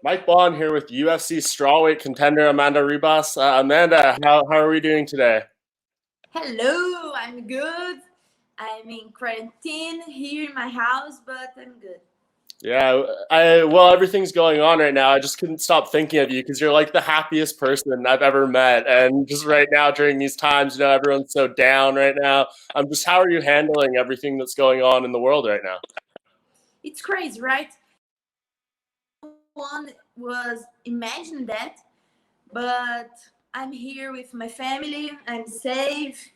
Mike Bond here with UFC strawweight contender Amanda Ribas. Amanda, how are we doing today? Hello, I'm good. I'm in quarantine here in my house, but I'm good. Yeah, well, everything's going on right now. I just couldn't stop thinking of you because you're like the happiest person I've ever met. And just right now, during these times, everyone's so down right now. How are you handling everything that's going on in the world right now? It's crazy, right? One was imagining that, but I'm here with my family. I'm safe.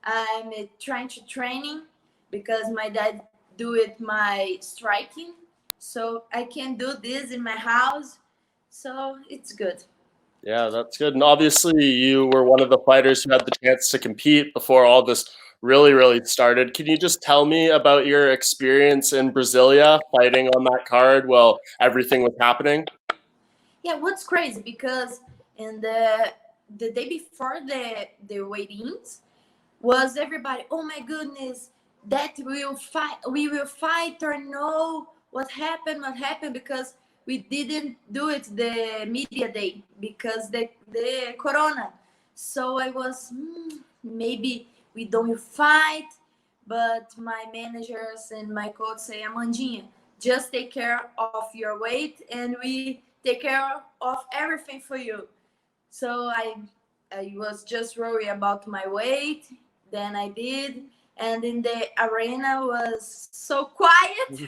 I'm trying to training because my dad do it my striking, so I can do this in my house. So it's good. Yeah, that's good. And obviously, you were one of the fighters who had the chance to compete before all this really started. Can you just tell me about your experience in Brasilia fighting on that card while everything was happening? Yeah, what's crazy because in the day before the weigh-ins was everybody, oh my goodness, that we will fight or no, what happened because we didn't do it the media day because the corona. So I was maybe we don't fight, but my managers and my coach say, Amandinha, just take care of your weight and we take care of everything for you. So I was just worried about my weight. Then I did, and in the arena was so quiet,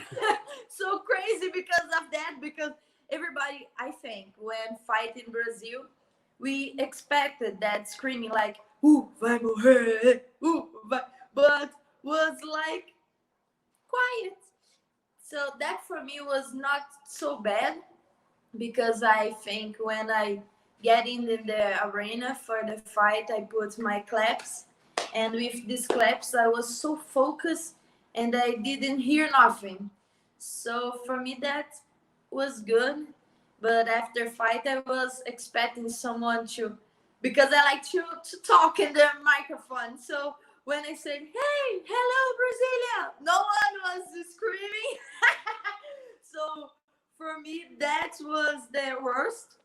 so crazy because of that. Because everybody, I think, when fight in Brazil, we expected that screaming like "Ooh, vai morrer, ooh, vai," but was like quiet. So that for me was not so bad because I think when I get in the arena for the fight, I put my claps, and with these claps, I was so focused and I didn't hear nothing. So for me, that was good. But after fight, I was expecting someone to, because I like to talk in the microphone. So when I said, "Hey, hello, Brasilia," no one was screaming. So for me, that was the worst.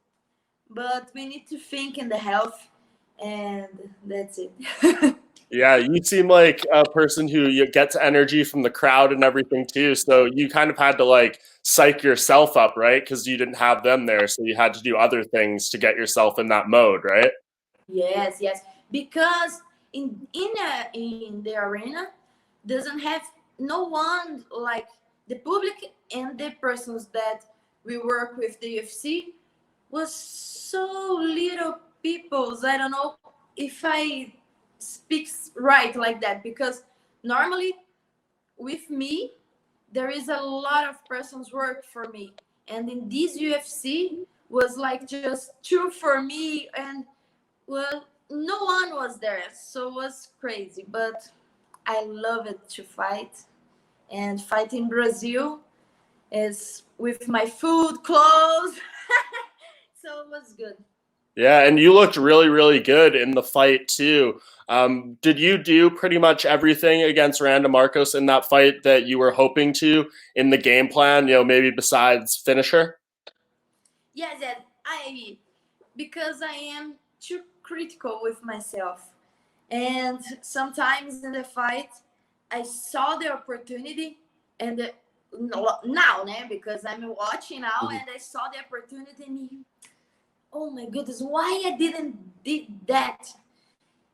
But we need to think in the health, and that's it. Yeah, you seem like a person who gets energy from the crowd and everything too. So you kind of had to like psych yourself up, right? Because you didn't have them there, so you had to do other things to get yourself in that mode, right? Yes, yes. Because in the arena doesn't have no one like the public and the persons that we work with the UFC was so little peoples. I don't know if I speak right like that because normally with me there is a lot of persons work for me, and in this UFC was like just two for me, and well, no one was there, so it was crazy. But I love it to fight, and fight in Brazil is with my food, clothes, so it was good. Yeah, and you looked really good in the fight too. Did you do pretty much everything against Randa Marcos in that fight that you were hoping to in the game plan? Maybe besides finish her? Yes, yes, I because I am too critical with myself, and sometimes in the fight, I saw the opportunity, and now, because I'm watching now, Mhm. and I saw the opportunity, and oh my goodness, why I didn't did that?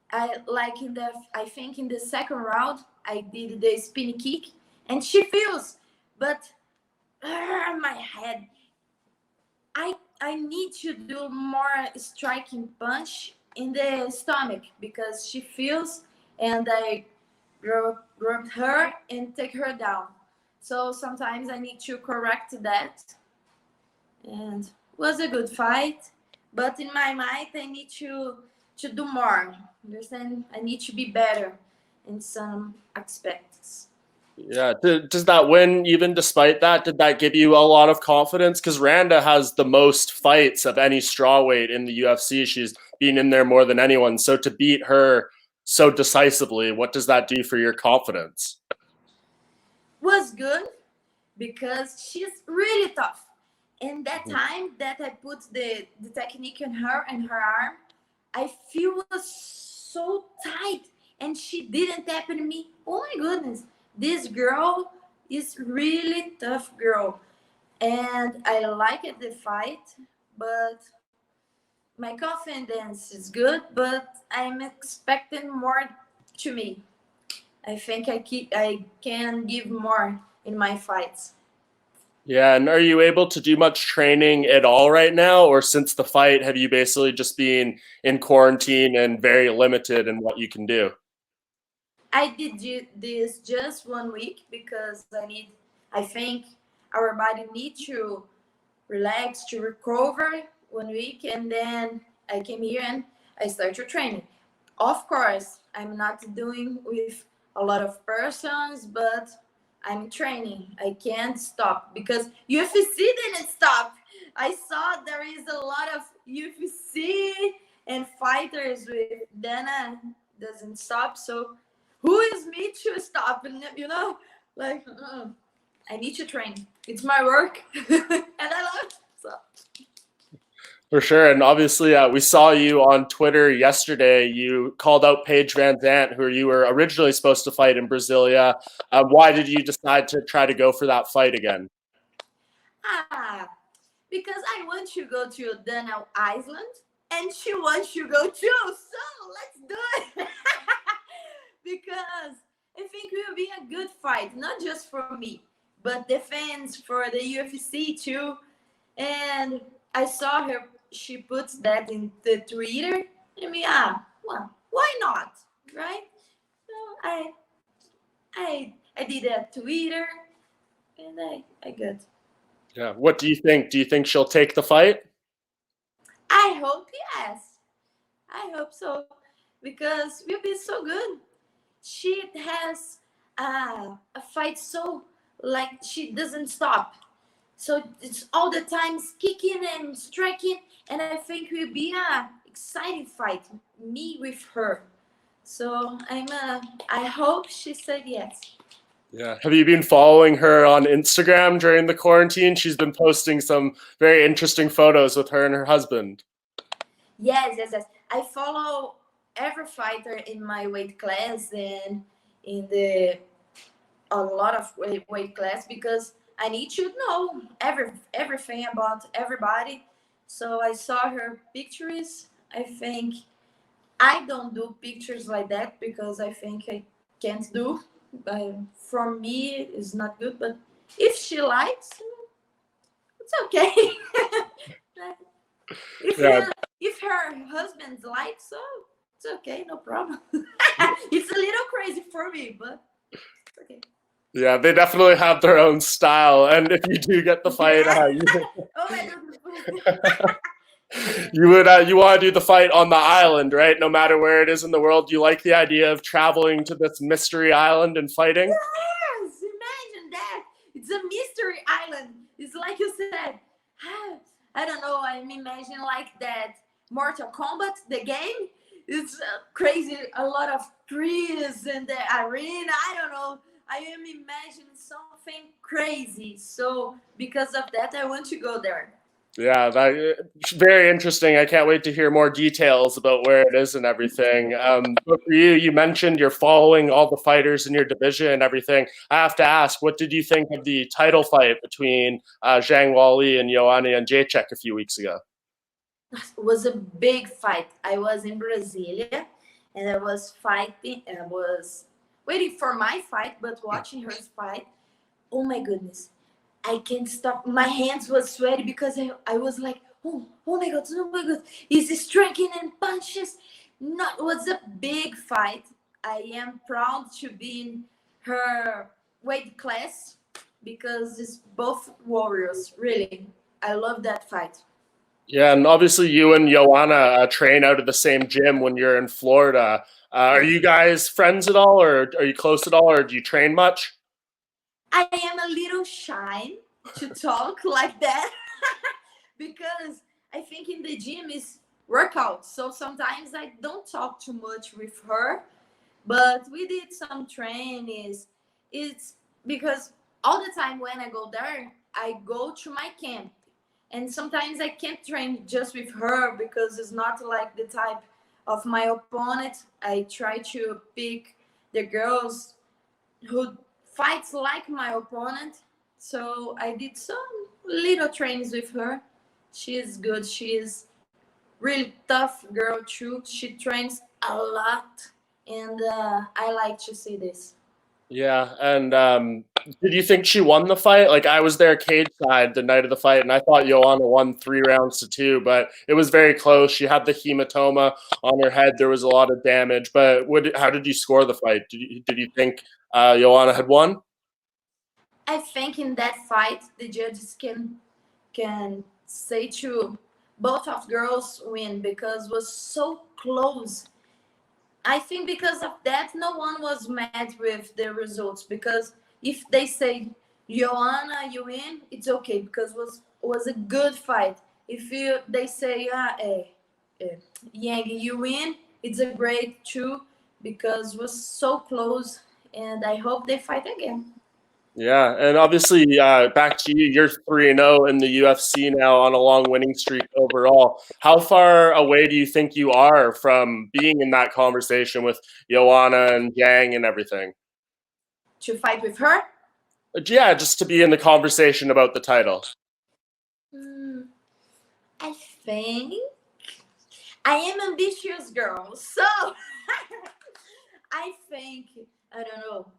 I think in the second round I did the spin kick and she feels, but my head. I need to do more striking punch in the stomach because she feels, and I rub her and take her down. So sometimes I need to correct that, and it was a good fight. But in my mind, I need to do more. Understand? I need to be better in some aspects. Yeah. Does that win, even despite that, did that give you a lot of confidence? Because Randa has the most fights of any strawweight in the UFC. She's been in there more than anyone. So to beat her so decisively, what does that do for your confidence? Was good because she's really tough. And that time that I put the technique on her and her arm, I feel was so tight, and she didn't tap on me. Oh my goodness, this girl is really tough girl, and I like it the fight, but my confidence is good, but I'm expecting more to me. I think I can give more in my fights. Yeah, and are you able to do much training at all right now, or since the fight, have you basically just been in quarantine and very limited in what you can do? I did this just 1 week because I think our body needs to relax, to recover 1 week, and then I came here and I started training. Of course, I'm not doing with a lot of persons, but I'm training. I can't stop because UFC didn't stop. I saw there is a lot of UFC and fighters with Dana doesn't stop. So who is me to stop? And like I need to train. It's my work, and I love it. So. For sure. And obviously, we saw you on Twitter yesterday. You called out Paige VanZant, who you were originally supposed to fight in Brasilia. Why did you decide to try to go for that fight again? Because I want to go to Dana Island, and she wants to go too. So let's do it. Because I think it will be a good fight, not just for me, but the fans for the UFC too. And I saw her, she puts that in the Twitter. I mean, well, why not, right? So I did a Twitter, and I got. Yeah. What do you think? Do you think she'll take the fight? I hope yes. I hope so, because we'll be so good. She has a fight so like she doesn't stop. So it's all the time kicking and striking, and I think it will be a exciting fight, me with her. So I hope she said yes. Yeah. Have you been following her on Instagram during the quarantine? She's been posting some very interesting photos with her and her husband. Yes. I follow every fighter in my weight class and in the a lot of weight class because I need to know everything about everybody. So I saw her pictures. I think I don't do pictures like that because I think I can't do. For me, it's not good. But if she likes, it's okay. if Yeah. if her husband likes, so it's okay, no problem. It's a little crazy for me, but it's okay. Yeah, they definitely have their own style. And if you do get the fight, Oh my goodness. you want to do the fight on the island, right? No matter where it is in the world. You like the idea of traveling to this mystery island and fighting? Yes, imagine that. It's a mystery island. It's like you said. I don't know. I'm imagining like that Mortal Kombat, the game. It's crazy. A lot of trees in the arena. I don't know. I am imagining something crazy. So because of that, I want to go there. Yeah, that's very interesting. I can't wait to hear more details about where it is and everything. But for you, you mentioned you're following all the fighters in your division and everything. I have to ask, what did you think of the title fight between Zhang Wali and Joanna Jędrzejczyk a few weeks ago? It was a big fight. I was in Brasilia and I was fighting. I was waiting for my fight, but watching her fight. Oh my goodness. I can't stop. My hands were sweaty because I was like, oh my God. He's striking and punches. It was a big fight. I am proud to be in her weight class because it's both warriors. Really, I love that fight. Yeah, and obviously you and Joanna train out of the same gym when you're in Florida. Are you guys friends at all, or are you close at all, or do you train much? I am a little shy to talk like that because I think in the gym is workout. So sometimes I don't talk too much with her, but we did some trainings. It's because all the time when I go there, I go to my camp. And sometimes I can't train just with her because it's not like the type of my opponent. I try to pick the girls who fights like my opponent. So I did some little trains with her. She is good. She is really tough girl too. She trains a lot, and I like to see this. Yeah, and did you think she won the fight? Like I was there cage side the night of the fight, and I thought Joanna won 3 rounds to 2, but it was very close. She had the hematoma on her head. There was a lot of damage. But how did you score the fight? Did you think Joanna had won? I think in that fight the judges can say to both of girls win because it was so close. I think because of that, no one was mad with the results. Because if they say, Joanna, you win, it's okay because was a good fight. If they say, Yang, you win, it's a great too because it was so close. And I hope they fight again. Yeah, and obviously, back to you. You're 3-0 in the UFC now on a long winning streak overall. How far away do you think you are from being in that conversation with Joanna and Yang and everything? To fight with her? Yeah, just to be in the conversation about the title. I think I am ambitious girl, so I think I don't know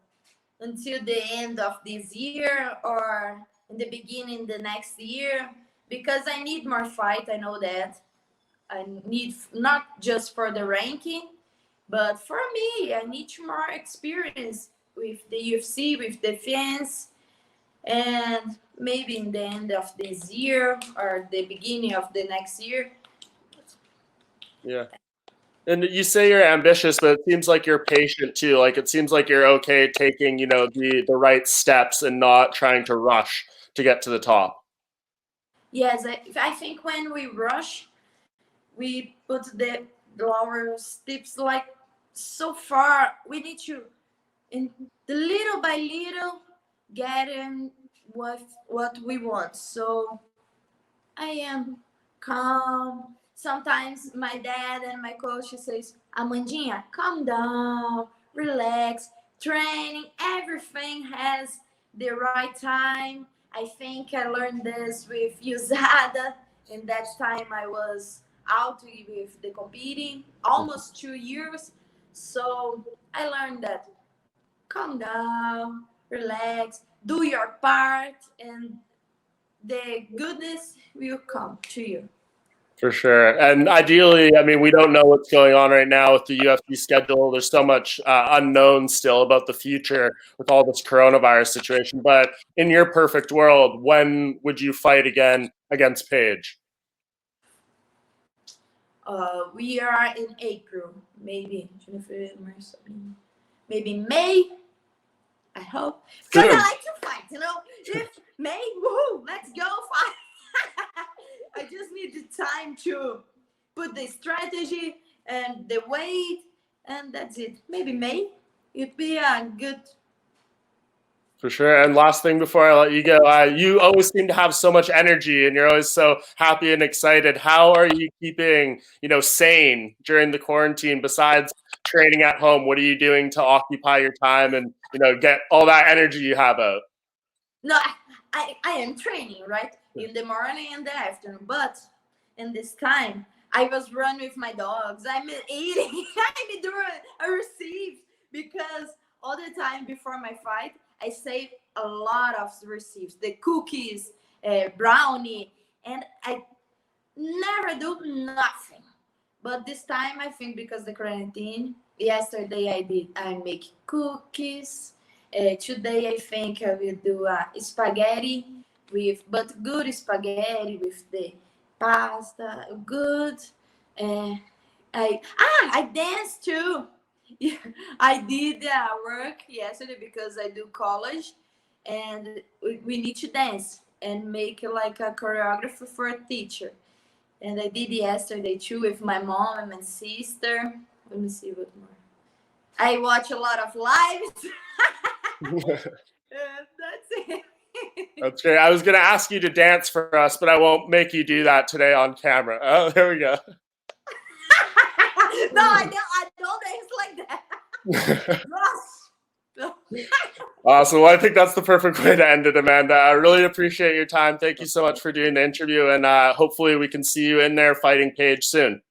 until the end of this year or in the beginning the next year because I need more fight. I know that I need not just for the ranking, but for me, I need more experience with the UFC, with the fans, and maybe in the end of this year or the beginning of the next year. Yeah. And you say you're ambitious, but it seems like you're patient too. Like it seems like you're okay taking, the right steps and not trying to rush to get to the top. Yes, I think when we rush, we put our steps like so far. We need to, in the little by little, get in what we want. So I am calm. Sometimes my dad and my coach says, Amandinha, calm down, relax. Training, everything has the right time. I think I learned this with Usada, and that time I was out with the competing almost 2 years. So I learned that calm down, relax, do your part, and the goodness will come to you. For sure. And ideally, I mean, we don't know what's going on right now with the UFC schedule. There's so much unknown still about the future with all this coronavirus situation. But in your perfect world, when would you fight again against Paige? We are in April, maybe maybe May. I hope because I like to fight. If May, woohoo, let's go fight. I just need the time to put the strategy and the weight, and that's it. Maybe May. It'd be a good. For sure. And last thing before I let you go, you always seem to have so much energy and you're always so happy and excited. How are you keeping, sane during the quarantine besides training at home? What are you doing to occupy your time and, get all that energy you have out? No, I am training, right? In the morning and the afternoon. But in this time, I was running with my dogs. I'm eating. I'm doing a receive because all the time before my fight, I save a lot of receives. The cookies, brownie, and I never do nothing. But this time, I think because the quarantine, yesterday I make cookies. Today I think I will do spaghetti but good spaghetti with the pasta, good. I dance too. Yeah, I did work yesterday because I do college, and we need to dance and make like a choreography for a teacher. And I did yesterday too with my mom and my sister. Let me see what more. I watch a lot of lives. That's it. That's great. I was going to ask you to dance for us, but I won't make you do that today on camera. Oh, there we go. No, I don't dance like that. Awesome. Well, I think that's the perfect way to end it, Amanda. I really appreciate your time. Thank you so much for doing the interview, and hopefully we can see you in there fighting Paige soon.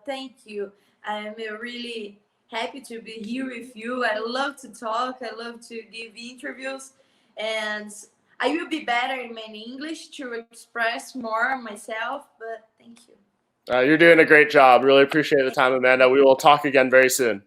Thank you. I'm really happy to be here with you. I love to talk. I love to give interviews, and I will be better in my English to express more myself, but thank you. You're doing a great job. Really appreciate the time, Amanda. We will talk again very soon.